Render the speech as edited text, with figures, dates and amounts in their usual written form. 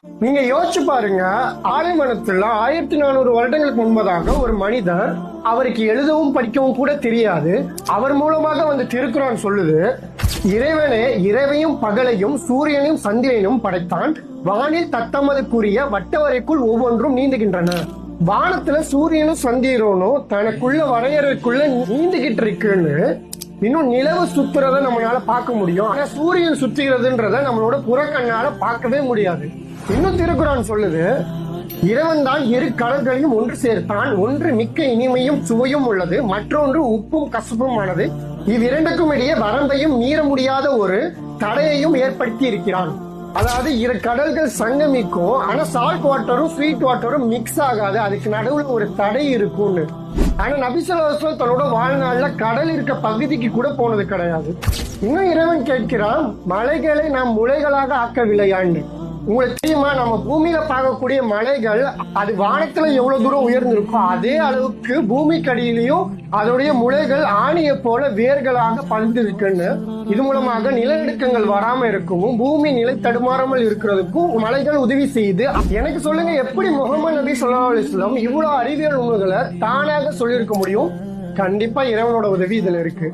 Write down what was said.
நீங்க யோசிச்சு பாருங்க, ஆலைமனத்துல 1400 வருடங்களுக்கு முன்பதாக ஒரு மனிதர், அவருக்கு எழுதவும் படிக்கவும் கூட தெரியாது, அவர் மூலமாக வந்து திருக்குறான் சொல்லுது, இறைவனே இரவையும் பகலையும் சூரியனையும் சந்திரனையும் படைத்தான், வானில் தத்தமதுக்குரிய வட்டவரைக்குள் ஒவ்வொன்றும் நீந்துகின்றன. வானத்துல சூரியனும் சந்திரனும் தனக்குள்ள வரையறைக்குள்ள நீந்துகிட்டு இருக்குன்னு இன்னும் நிலவு சுத்துறத நம்மளால பார்க்க முடியும். ஆனா சூரியன் சுத்துகிறதுன்றத நம்மளோட புறக்கண்ணால பார்க்கவே முடியாது. இன்னும் திருக்குறான் சொல்லுது, இறைவன் தான் இரு கடல்களையும் ஒன்று சேர்த்தான், ஒன்று மிக்க இனிமையும் சுவையும் உள்ளது, மற்றொன்று உப்பும் கசப்புமானது, இவ்விரண்டுக்கும் இடையே வரம்பையும் மீற முடியாத ஒரு தடையையும் ஏற்படுத்தி இருக்கிறான். அதாவது இரு கடல்கள் சங்கமிக்கும், ஆனா சால்ட் வாட்டரும் ஸ்வீட் வாட்டரும் மிக்ஸ் ஆகாது, அதுக்கு நடுவுல ஒரு தடை இருக்கும்னு. ஆனா நபி ஸல்லல்லாஹு அலைஹி வஸல்லம் தன்னோட வாழ்நாள்ல கடல் இருக்க பகுதிக்கு கூட போனது கிடையாது. இன்னும் இறைவன் கேட்கிறான், மலைகளை நாம் முளைகளாக ஆக்கவில்லையான்னு. உங்களுக்கு தெரியுமா, நம்ம பூமியில பார்க்கக்கூடிய மலைகள் அது வானத்துல எவ்வளவு தூரம் உயர்ந்திருக்கோ அதே அளவுக்கு பூமிக்கடியிலையும் அதோடைய முளைகள் ஆணியை போல வேர்களாக பழுந்து இருக்குன்னு. இது மூலமாக நிலநடுக்கங்கள் வராம இருக்கவும் பூமி நிலை தடுமாறாமல் இருக்கிறதுக்கும் மலைகள் உதவி செய்யுது. எனக்கு சொல்லுங்க, எப்படி முகமது நபி ஸல்லல்லாஹு அலைஹி வஸல்லம் இவ்வளவு அறிவியல் உண்மைகளை தானாக சொல்லியிருக்க முடியும்? கண்டிப்பா இறைவனோட உதவி இதுல இருக்கு.